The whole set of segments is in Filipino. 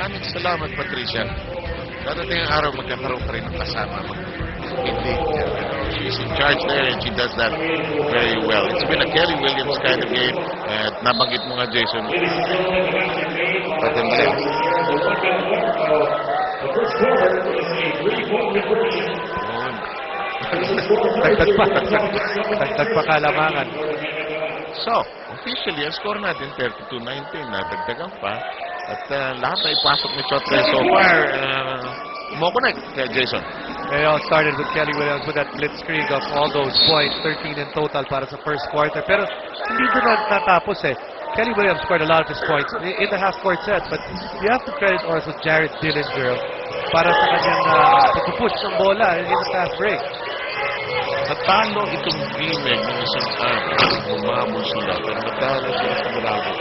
Maraming salamat, Patricia. Dadating ang araw, magkakaroon ka rin ng kasama. Hindi. She's in charge there and she does that very well. It's been a Kelly Williams kind of game. At nabanggit mo nga, Jason. Patanda rin. Dagdag pa kalamangan. So, officially, ang score natin 32-19 na dagdagan pa. At lahat na ipasok ni Chotre so far. Mo-connect kay Jason. It all started with Kelly Williams with that blitzkrieg of all those points, 13 in total para sa first quarter. Pero hindi doon natapos eh. Kelly Williams scored a lot of his points in the half-court set, but you have to credit also Jared Dillinger para sa kanyang pag-push ng bola in the fast break. Natalo itong Bimek ng isang araw. Umabot sila. Pero natalo sila sa Bravo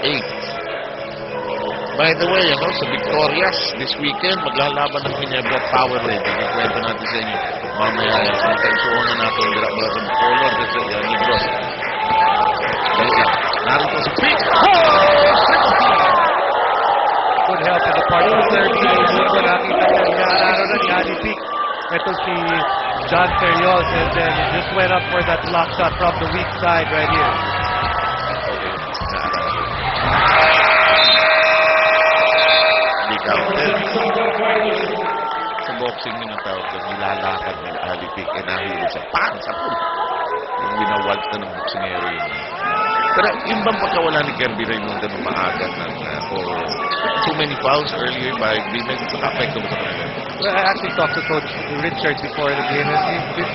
84-78. By the way, sa Victorias this weekend, maglalaban ng Ginebra Power Rating. Ikwento natin sa inyo. Mamaya, sa magkaisuonan natin mula sa Bacolod at sa Negros. Narito sa pick. Good help in the part of the third game. Kung nakita niya, inaararo na ni Ali Pick. Ito si John Ferrios, and then he just went up for that block shot from the weak side right here. Hindi counted. Sa boxing yun ang tawag doon, nilalakad ni Ali Pick e nahuli sa pang sa pool. Yung winawag na ng boksingero yun. Pero yung bang pagkawala ni Kirby Raymond na maaga for too many fouls earlier by Bimek, nakapekto mo sa kanila? Well, I actually talked to Coach Richard before the game, and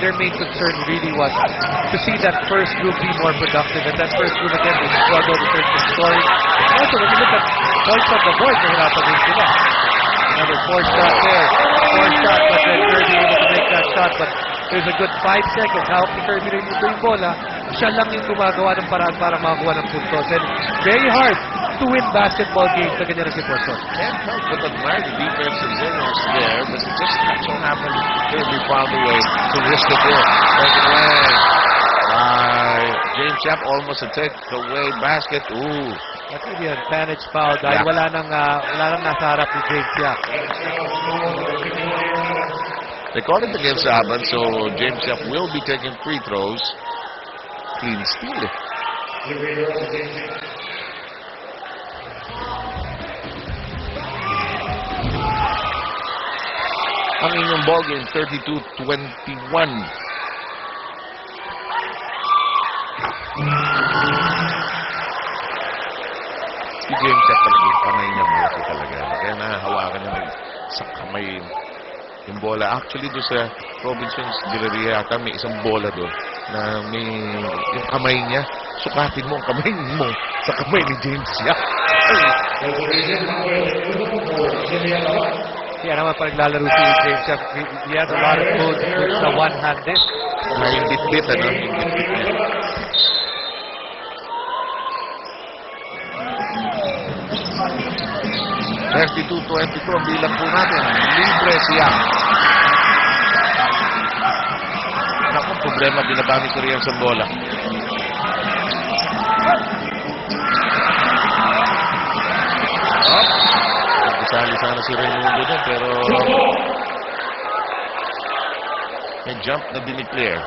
their main concern really was to see that first group be more productive, and that first group again, they struggled in terms of scoring. And also, when you look at points on the board, nahirapan din sila. Another four shot there, but then Kirby able to make that shot, but there's a good 5 seconds. Hawak ni Kirby rin yung bola, siya lang yung gumagawa ng paraan para makakuha ng puntos. And very hard to win basketball games sa ganyan na sitwasyon. Can't help but admire the defensive zeros there, but it just so happened Kirby found a way to risk it there. Taken away by James Yap, almost a take-away basket. Ooh. That's really an advantage foul dahil wala nang nasa harap ni James Yap. They call it against Saban, so James Yap will be taking free throws. Clean steal. Ang inyong ball game, 32-21. Si James Yap talaga yung kamay niya malaki talaga. Kaya nahahawakan niya sa kamay yung bola. Actually, doon sa Robinson's Galleria yata may isang bola doon na may yung kamay niya. Sukatin mo ang kamay mo sa kamay ni James Yap. Kaya naman pa naglalaro si James Yap. He has a lot of moves sa one-handed. Yung bit-bit, ano? Yung bit-bit niya. (32-22) ang bilang po natin. Libre siya. Naku, problema, binaba ni Korean sa bola. Nagkasali sana si Raimundo doon, pero may jump na dineclare.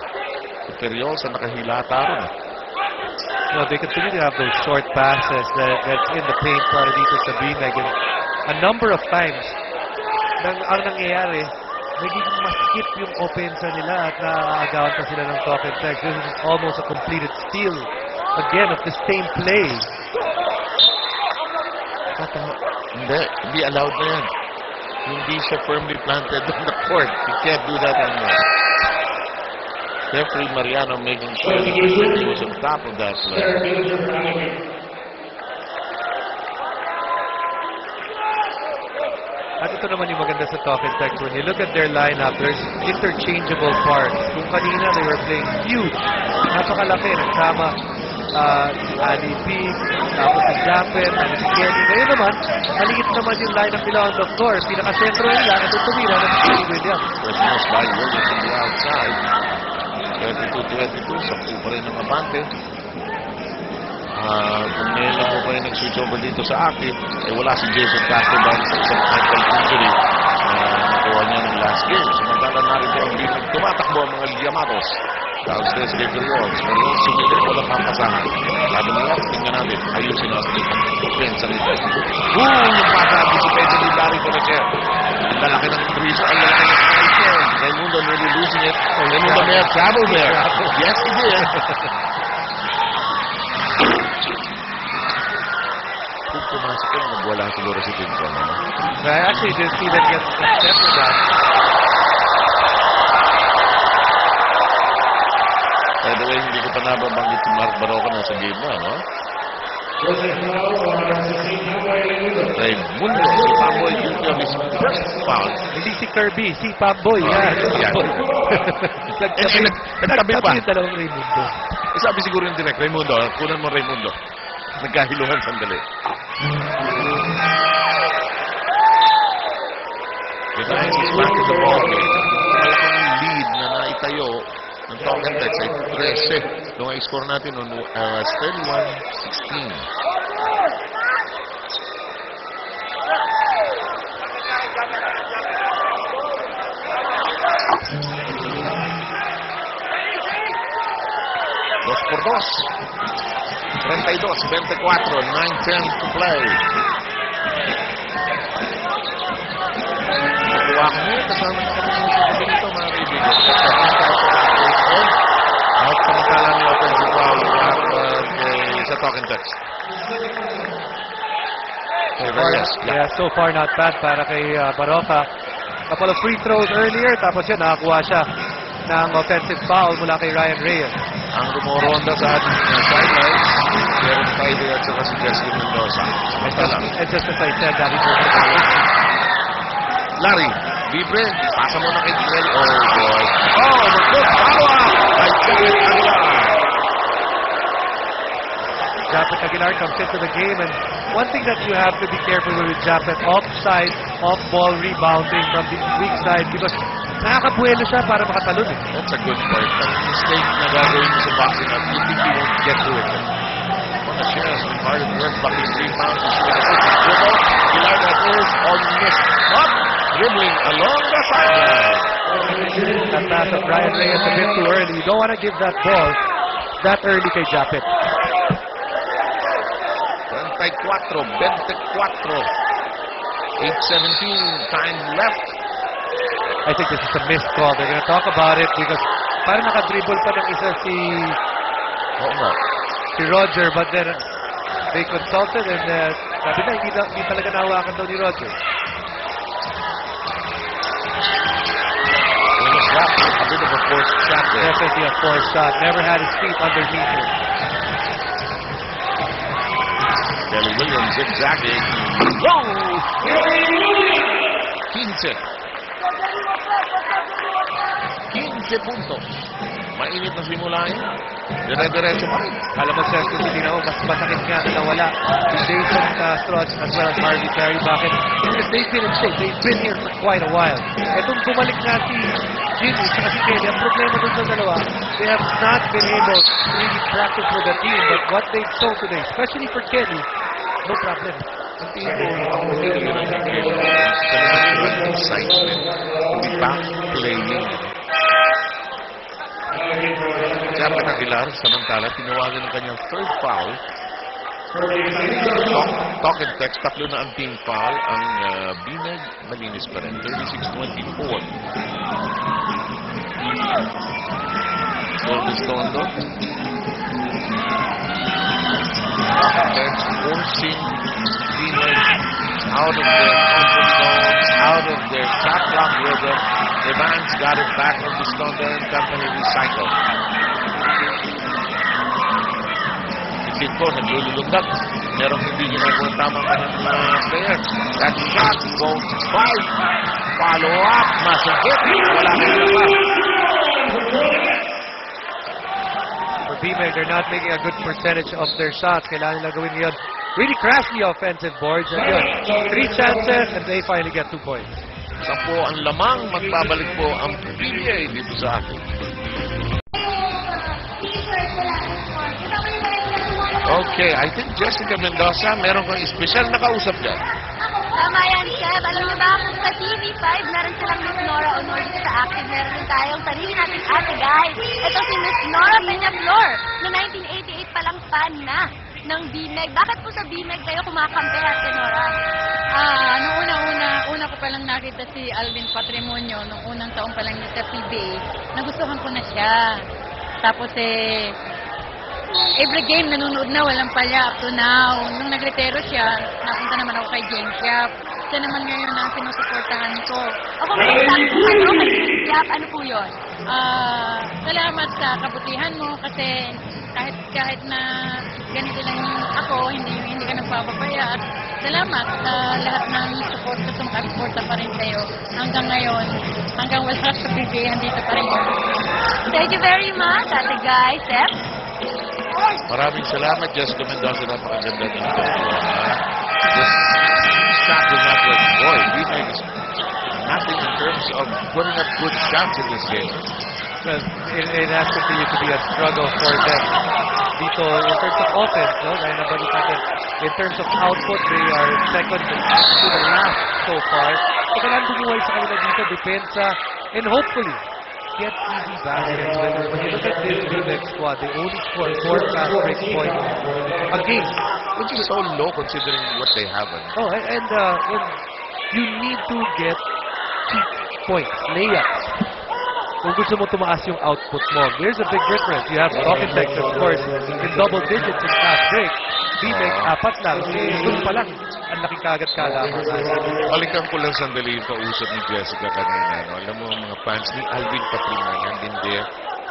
Si Ferriosa nakahilata rin. They continue to have those short passes that's in the paint para dito sa Bimek. A number of times, ang nangyayari, nagiging maskip yung offense nila at naaagawan pa sila ng talk and text. This is almost a completed steal, again, of the same play. Hindi allowed na yan. Hindi siya firmly planted on the court. You can't do that anymore. Referee Mariano making sure that he was on top of that play. At ito naman yung maganda sa talk and text. When you look at their lineup, there's interchangeable parts. Kung kanina they were playing huge, napakalaki, nagsama si Ali P, tapos si Japper, si Kenny. Ngayon naman, maliit naman yung lineup nila on the floor. Pinaka-sentro nila, ito tumira na si Kelly Williams. First miss by Williams on the outside. 32-22, 10 pa rin ang abante. Tumela mo pa rin nag-switch over dito sa akin, eh wala si Jason Castro dahil sa isang ankle injury nakuha niya ng last game. Samantala narito ang Binag tumatakbo ang mga Yamatos. Downstairs kay Gilroy. Gilroy sumigil ko lang pampasahan. Sabi nila, tingnan natin, ayusin natin ang offense nito. Yung pasa, anticipated ni Larry Conacher. Ang lalaki ng Trisha, ang lalaki ng Kaiser. Raimundo really losing it. Raimundo may have trouble there. Yes, he did. Kung pumasok ko, nagwala siguro si Pinto. I actually didn't see them get step with that. By the way, hindi ko pa nababanggit si Mark Baroka na sa game na, no? Raimundo, si Pamboy, guilty of his first foul. Hindi si Kirby, si Pamboy. Yan. Nagtabi pa. yung dalawang Raimundo. Sabi siguro yung direct, Raimundo, kunan mo Raimundo. Nagkahiluhan sandali. The Giants is back to the ball game. Malaking lead na naitayo ng Talking Tex ay 13. Nung i-score natin noon was 31-16. Dos por dos. 32-24. 9-10 to play. Nakuha ko ngayon. Kasama na kami sa dito, mga kaibigan. Out samantala ng offensive foul sa Talking Tex. So far not bad para kay Baroka. Couple of free throws earlier, tapos yun, nakakuha siya ng offensive foul mula kay Ryan Reyes. Ang rumoronda sa ating sidelines, Darren Friday at saka si Jesse Mendoza. And just as I said, that is Larry, libre. Pasa mo na kay Giselle. Oh, boy. Oh, good power! By Japet Aguilar. Japet Aguilar comes into the game, and one thing that you have to be careful with Japet, offside, off-ball rebounding from the weak side, because nakakabuelo siya para makatalon eh. That's a good point. Ang mistake na gagawin mo sa boxing at you think you won't get to it. Want to share some hard work back in 3 pounds. Aguilar that is on miss. Not dribbling along the sideline. That pass of Ryan Reyes a bit too early. You don't want to give that ball that early kay Japet. 24, 24. 8:17 time left. I think this is a missed call. They're going to talk about it because parang nakadribble pa ng isa si Roger, but then they consulted and sabi na hindi talaga nahawakan daw ni Roger. It was a bit of a forced shot there. Definitely a forced shot. Never had his feet underneath him. Kelly Williams zigzagging. Whoa! 15 puntos. Mainit na simula yun. Dire-diretso pa rin. Alam mo, sir, kung hindi na mas masakit nga na wala si Jason Strauch as well as Harvey Perry. Bakit? Because they've been in shape. They've been here for quite a while. Itong bumalik nga si Jimmy at si Kelly, ang problema dun sa dalawa, they have not been able to really practice with the team. But what they've shown today, especially for Kelly, no problem. Ang tingin ko, ako dito yun ang game. Sa naman yung excitement. Hindi pa playing. Japet Aguilar, samantala, tinawagan ng kanyang third foul. Talking Tex, tatlo na ang team foul. Ang Binag, malinis pa rin. 36-24. Golden Stondo. Talking Tex forcing Binag out of their comfort zone, out of their shot clock rhythm. Evans got it back on the Stondo and company recycle. Isip ko, naglululundag. Merong hindi ginagawa tamang kanyang player. That shot won't fight. Follow up. Masagit. Wala kang labas. For BMEG, they're not making a good percentage of their shots. Kailangan nila gawin yun. Really crash the offensive boards. And yun, 3 chances and they finally get 2 points. 10 ang lamang. Magbabalik po ang PBA dito sa akin. Okay, I think Jessica Mendoza, meron kang espesyal na kausap dyan. Tama yan, Kev. Alam niyo ba kung sa TV5, meron silang Miss Nora Honor dito sa Active. Meron din tayong sarili nating ate, guys. Ito si Miss Nora Peñaflor na 1988 palang fan na ng BMEG. Bakit po sa BMEG kayo kumakampi, ate Nora? Nung una ko palang nakita si Alvin Patrimonio, nung unang taong palang niya sa PBA, nagustuhan ko na siya. Tapos every game nanonood na, walang palya up to now. Nung nagretero siya, napunta naman ako kay James Yap. Siya naman ngayon ang sinusuportahan ko. O kung may sabi kay James Yap, ano po yun? Salamat sa kabutihan mo kasi kahit na ganito lang yung ako, hindi ka nagpapabaya. At salamat sa lahat ng support sa sumakaporta pa rin kayo. Hanggang ngayon, hanggang wala ka sa PBA, andito pa rin yun. Thank you very much, ate guys. Sep? Maraming salamat, Jessica Mendoza. Napakaganda ng interview. This shot was not like, boy, BMEG is nothing in terms of putting up good shots in this game. Well, it has continued to be a struggle for them. Dito, in terms of offense, no? Dahil nabanit natin, in terms of output, they are second to the last so far. So, kailangan bumuhay sa kanila dito, depensa, and hopefully, get easy baskets. When you look at this BMEG squad, they only score 4 fast break points a game. Which is so low considering what they have. Oh, and you need to get cheap points, layups. Kung gusto mo tumaas yung output mo, there's a big difference. You have Talking Tex, of course, in double digits in fast break. BMEG, 4 lang. Doon pa lang, ang laking kagad kalaman. Balikan ko lang sandali yung kausap ni Jessica kanina. No? Alam mo, mga fans ni Alvin Patrimonio, din there.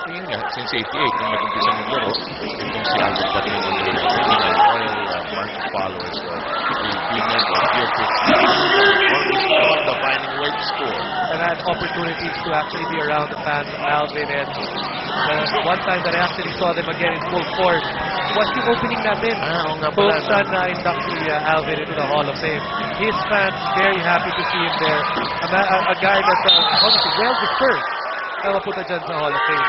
Yun nga, since 88, nung nag-umpisa ng laro, itong si Alvin Patrimonio, loyal market followers of the BMEG of Pier 15. On the finding a way to score. And had opportunities to actually be around the fans of Alvin. And one time that I actually saw them again in full force was the opening natin. Oo nga pala. Kung saan na-induct si Alvin into the Hall of Fame. His fans very happy to see him there. A guy that's honestly well-deserved na mapunta dyan sa Hall of Fame.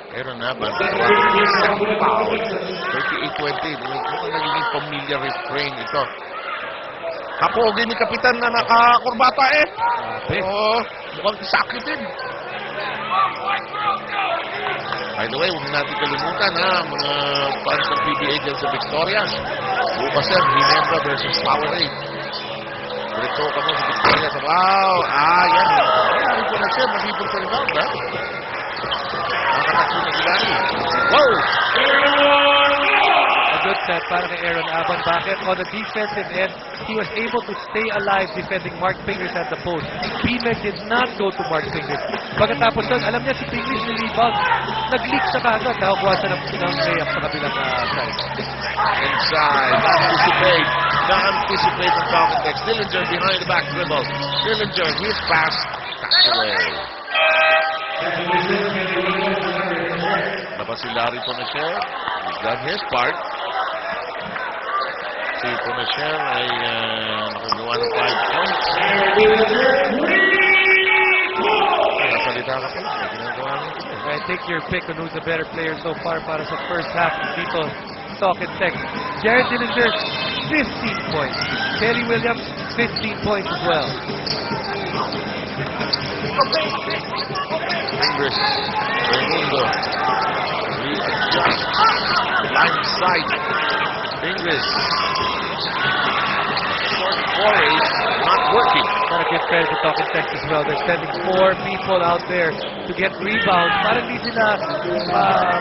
Pero naman, second foul. 38-20. Mukhang nagiging familiar refrain ito. Kapogi ni Kapitan na nakakurbata eh. Oo, mukhang sakitin. By the way, huwag natin kalimutan ha, mga fans ng PBA dyan sa Victoria. Bukas yan, Ginebra versus Powerade. Dito ka mo sa Victoria. Wow! Yan. Ay, ko na siya. Mahibol sa rebound, ha? Nakatakbo na sila. Wow! A good set para kay Aaron Aban. Bakit? On the defensive end, he was able to stay alive defending Mark Fingers at the post. BMEG did not go to Mark Fingers. Pagkatapos doon, alam niya si Fingers na rebound. Nag-leak siya kagad. Nakakuha siya ng layup sa kabilang side. Inside. Na-anticipate ang Talking Tex. Dillinger behind the back dribble. Dillinger, his pass. Tacked away. Labas si Larry Ponachel. He's done his part. Si Ponachel ay nakagawa ng 5 points. Nasalita ka pala. May ginagawa niya. I take your pick on who's the better player so far para sa first half dito. Talking Tex. Jared Dillinger, 15 points. Kelly Williams, 15 points as well. Fingers. Raimundo. Readjust. Line side. Fingers. Short forays. Not working. Gotta give credit to Talking Tex as well. They're sending 4 people out there to get rebounds. Parang hindi sila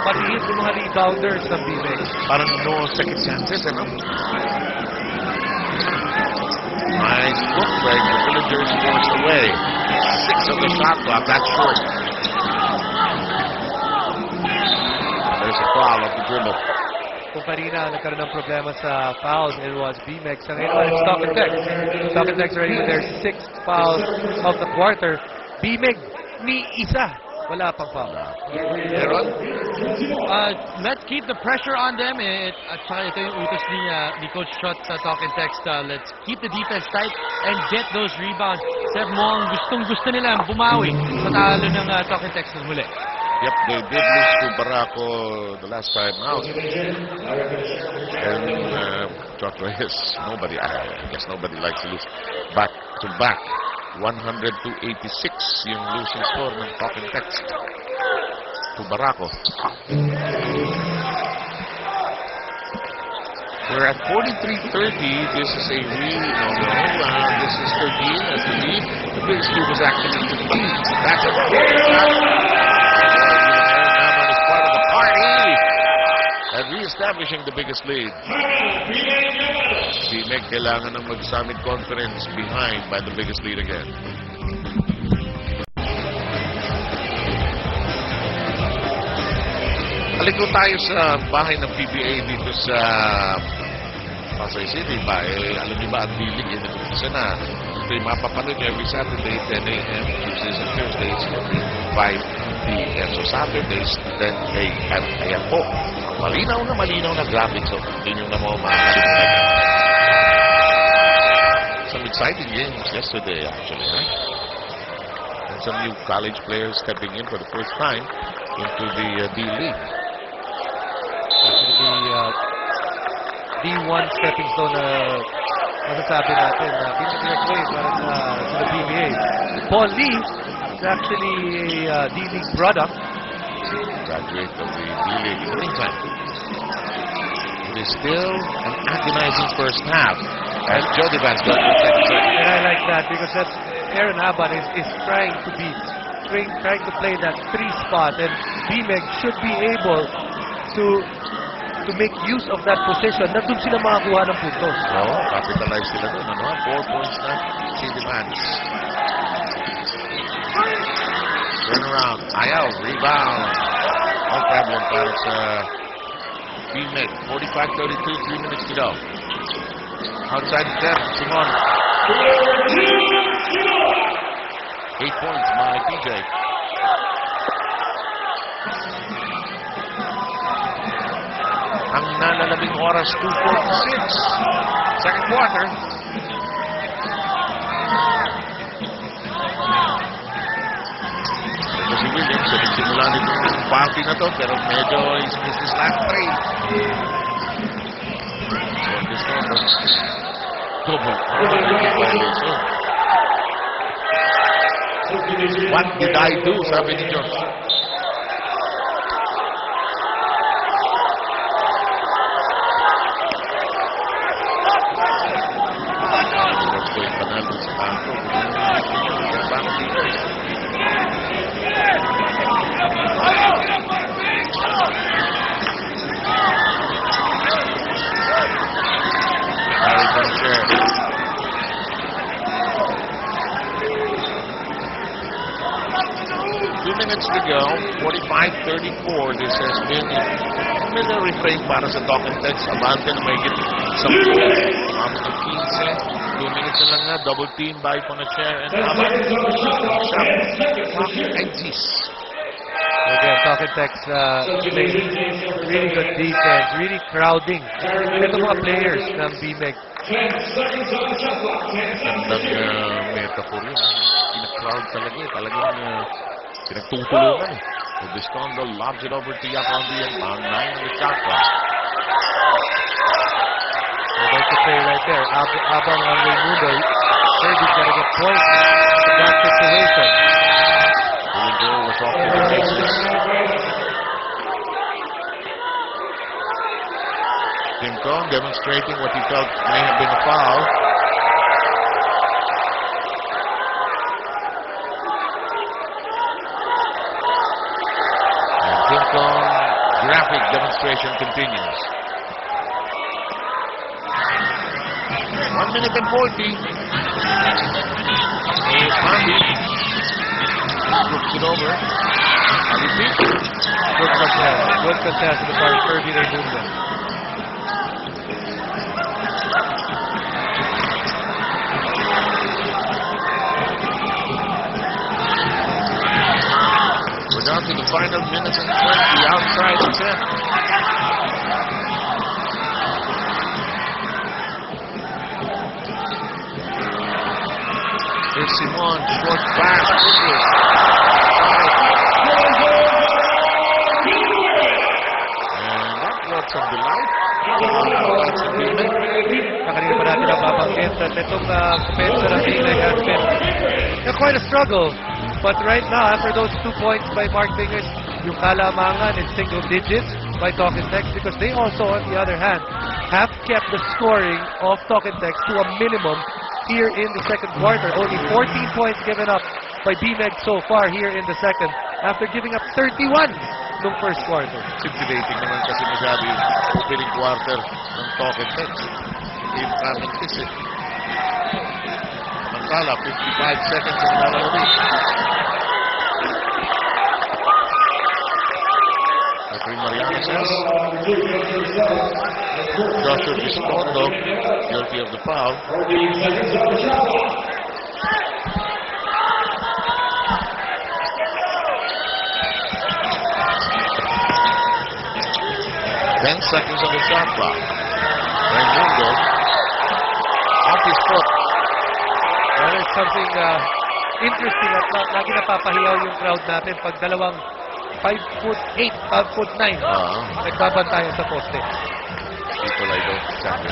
maliit yung mga rebounders ng BMEG. Parang no second chances, ano? Nice look break. The Villagers forced away. 6 on the shot clock. That's short. There's a foul off the dribble. Kung kanina nagkaroon ng problema sa fouls, it was BMEG. Sa ngayon, it's Talking Tex. Talking Tex already with their 6th foul of the quarter. BMEG, ni isa. Wala pang foul. Aaron? Let's keep the pressure on them. At saka ito yung utos ni Coach Trot sa Talking Tex. Let's keep the defense tight and get those rebounds. Sir, mukhang gustong-gusto nila bumawi sa talo ng Talking Tex ng huli. Yep, they did lose to Barako the last time out. And Chot Reyes, I guess nobody likes to lose. Back to back, 100-86 yung losing score ng Talking Text to Barako. We're at 43-30. This is a real this is 13 as the lead. The big scoop was actually 15. That's a big shot. Naman is part of the party and re-establishing the biggest lead. BMEG kailangan ng mag-summit conference behind by the biggest lead again. Balik ko tayo sa bahay ng PBA dito sa Pasay City ba? Alam niyo ba, ang D-League yun nag-umpisa na. Ito yung mapapanood niyo every Saturday, 10 a.m., Tuesdays and Thursdays, every 5 p.m. So Saturdays, 10 a.m. Ayan po. Malinaw na graphics. So, hindi nyo na mo makakalimutan. Some exciting games yesterday, actually, right? And some new college players stepping in for the first time into the D-League. D1 stepping stone na masasabi natin na pinag-play para sa PBA. Paul Lee is actually a D-League product. Graduate of the D-League. In the meantime, it is still an agonizing first half as Jody Vance got the second set. And I like that because that's Aaron Aban is trying to play that 3 spot, and BMEG should be able to make use of that position na doon sila makakuha ng puntos. Oo, capitalize sila doon. 4 points na si Vance. Turn around. Ayaw. Rebound. No problem para sa BMEG. 45-32, 3 minutes to go. Outside step, Simon. 8 points by PJ. Ang nalalabing oras, 2:46. Second quarter. Si Williams, nagsimula nitong party na to, pero medyo is this last break. So this one, double violation. What did I do? Sabi ni Josh. Minutes to go, 45-34. This has been a refrain para sa Talking Text. Abante na may git sa umabot ng 15. 2 minutes na lang na. Double team by Ponachero and Abante. Talking exist. Again, Talking Text playing really good defense, really crowding. Ito mga players ng BMEG. Gandang metaphor yun. Pina-crowd talaga eh. Talagang pinagtutulungan eh. Obiscondo lobs it over to Yacondi and round 9 on the shot clock. I'd like to say right there, Abang on Raimundo, Kirby's got to get points in that situation. Willinger was off to the races. Tim Cone demonstrating what he felt may have been a foul. Graphic demonstration continues. 1 minute and 40. Here's Harvey. Looks it over. Harvey Peak. Good contest. Good contest with our Kirby Raimundo. We're down to the final minutes and 20 outside the 10. Here's Simon, short pass. That's on the line. That's a limit. Kanina pa natin nababanggit that itong kumpensa ng Bineg has been quite a struggle. But right now, after those 2 points by Mark Fingers, yung kalamangan in single digits by Talk 'n Text, because they also, on the other hand, have kept the scoring of Talk 'n Text to a minimum here in the second quarter. Only 14 points given up by BMEG so far here in the second after giving up 31 nung first quarter. Intimidating naman kasi masyado yung opening quarter ng Talk 'n Text. Hindi practice eh. Samantala, 55 seconds ang nalalabing. Referee Mariano says Joshua Viscondo guilty of the foul. 10 seconds on the shot clock. Raimundo off his foot. Well, it's something interesting at lagi napapahiyaw yung crowd natin pag dalawang 5'8", 5'9", nagbabantayan sa poste. People I don't exactly.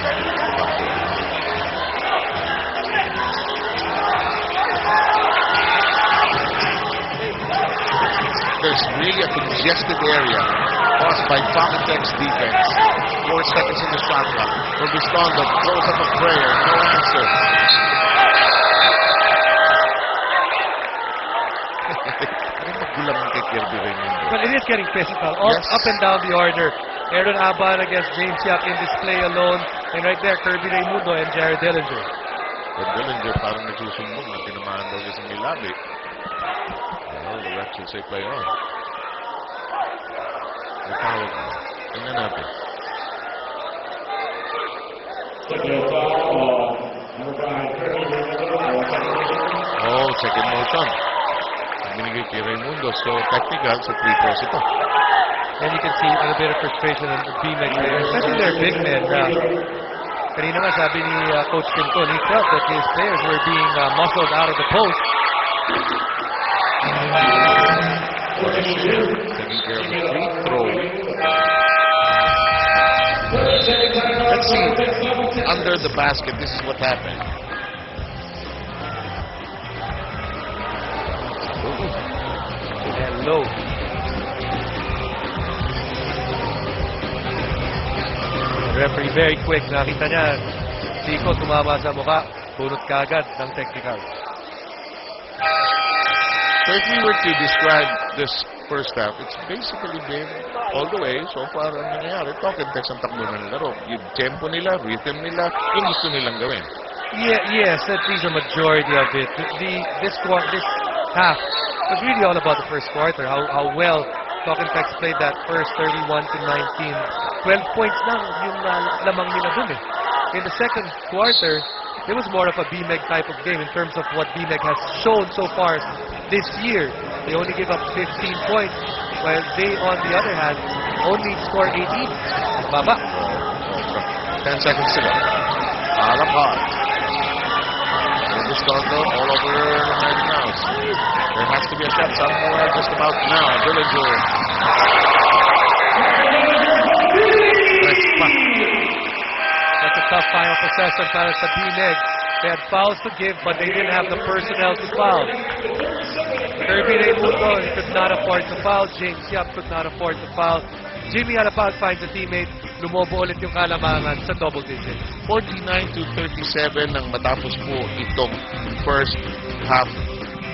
There's really a congested area caused by Talk 'n Text defense. 4 seconds in the shot clock. Robustondo throws up a prayer. No answer. Well, it is getting physical. Yes. Up and down the order. Aaron Aban against James Yap in display alone. And right there, Kirby Raimundo and Jared Dillinger. But Dillinger parang nagsusumbong na tinamaan daw niya sa may labi. Well, the ref should say play on. May tawag na. Tingnan natin. Oh, second motion. Binigay kay Raimundo. So, technical sa free throws ito. And you can see a bit of frustration in the BMEG there, especially their big men. Kanina nga sabi ni Coach Quinton, he felt that his players were being muscled out of the post. Taking care of the free throw. Let's see. Under the basket, this is what happened. And low. Referee very quick. Nakita niya, Zico tumama sa mukha. Bunot kagad ng technical. So if we were to describe this first half, it's basically been all the way so far ang nangyayari. Talk 'n Text ang takbo ng laro. Yung tempo nila, rhythm nila, yung gusto nilang gawin. Yes, at least a majority of it. This half was really all about the first quarter. How well Talk 'n Text played that first 31-19. 12 points lang yung lamang nila dun eh. In the second quarter, it was more of a BMEG type of game in terms of what BMEG has shown so far this year. They only give up 15 points, while they, on the other hand, only score 18. Baba. 10 seconds to go. Alapad. Robustondo all over United Mouse. There has to be a shot somewhere just about now. Dillinger. That's a tough final possession para sa BMEG. They had fouls to give, but they didn't have the personnel to foul. Kirby Raimundo could not afford to foul. James Yap could not afford to foul. Jimmy Alapag finds a teammate. Lumobo ulit yung kalamangan sa double digits. 49-37 nang matapos po itong first half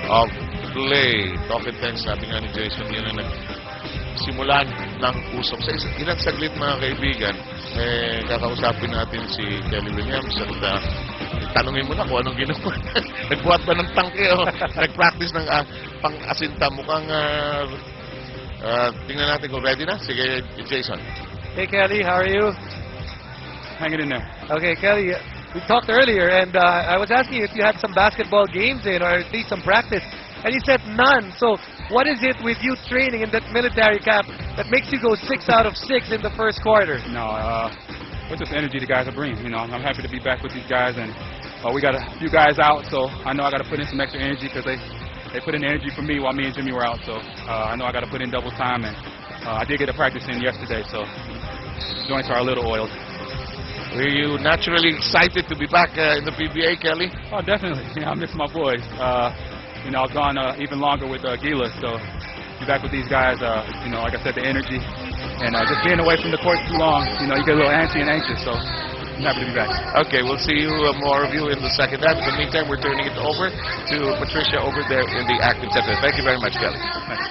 of play. Talk 'n Text, sabi nga ni Jason, yun ang nagsimulan ng usap. Sa ilang saglit mga kaibigan, kakausapin natin si Kelly Williams at tanungin mo na kung anong ginawa. Nagbuhat ba ng tangke o nag-practice ng pang-asinta? Mukhang tingnan natin kung ready na. Sige, Jason. Hey Kelly, how are you? Hanging in there. Okay, Kelly, we talked earlier and I was asking you if you had some basketball games in or at least some practice. And you said none. So what is it with you training in that military camp that makes you go 6 out of 6 in the first quarter? No, it's just the energy the guys are bringing. You know, I'm happy to be back with these guys, and we got a few guys out, so I know I got to put in some extra energy because they put in energy for me while me and Jimmy were out. So I know I got to put in double time, and I did get a practice in yesterday. So joints are a little oiled. Were you naturally excited to be back in the PBA, Kelly? Oh, definitely. You know, I miss my boys. You know, I've gone even longer with Gila, so be back with these guys. You know, like I said, the energy and just being away from the court too long. You know, you get a little antsy and anxious. So I'm happy to be back. Okay, we'll see you more of you in the second half. In the meantime, we're turning it over to Patricia over there in the active center. Thank you very much, Kelly. Thanks.